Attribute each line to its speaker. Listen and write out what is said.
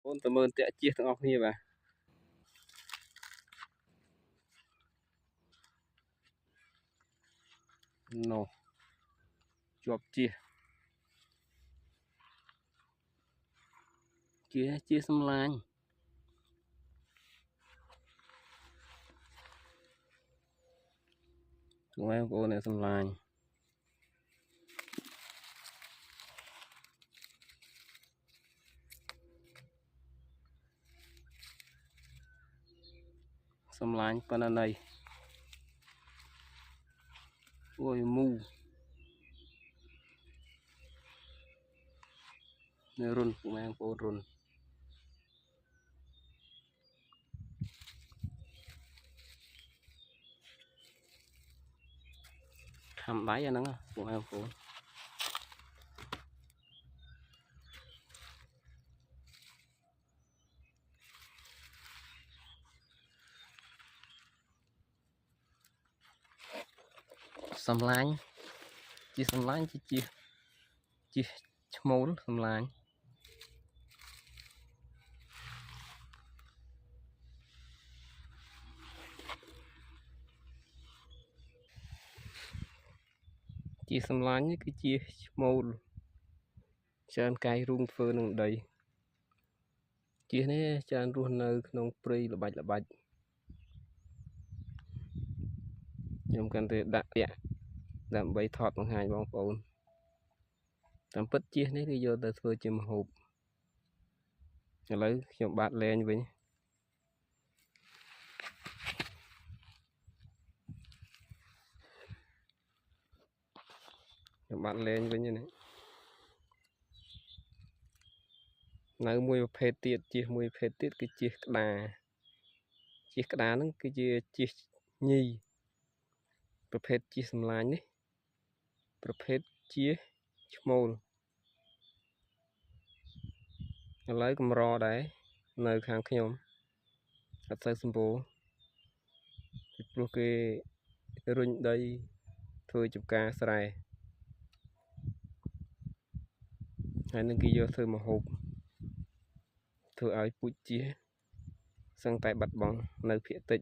Speaker 1: អូនតើមើលតាក់ជិះទាំងអស់គ្នាបាទនោះជាប់ជាសម្លាញ់បងប្អូនអ្នកសម្លាញ់ប៉ុណ្ណាណីអូយមូនៅរុនបងប្អូនរុនខំដៃអាហ្នឹងបងប្អូនសម្លាញ់ជាសម្លាញ់ជាឈ្មោលសម្លាញ់ជាសម្លាញ់នេះគឺជាឈ្មោលច្រើនកាយរុងធ្វើនឹងដីជានេះច្រើនរស់នៅក្នុងព្រៃល្បាច់ខ្ញុំកាន់តែដាក់ពាក់ដើម្បីថតបង្ហាញបងប្អូនតាមពិតជានេះគឺយកទៅធ្វើជាម្ហូបឥឡូវខ្ញុំបាត់លែងវិញនេះនៅមួយប្រភេទទៀតមួយប្រភេទទៀតគឺជិះក្តារហ្នឹងគឺជាជិះញីប្រភេទជិះសម្លាញ់នេះប្រភេទជាឈ្មោលឥឡូវកម្រដែរនៅខាងខ្ញុំអត់សូវសម្បូរពីព្រោះគេរុញដីធ្វើចំការស្រែហើយនឹងគេយកធ្វើម្ហូបធ្វើឲ្យពូជជាសឹងតែបាត់បង់នៅភាគតិច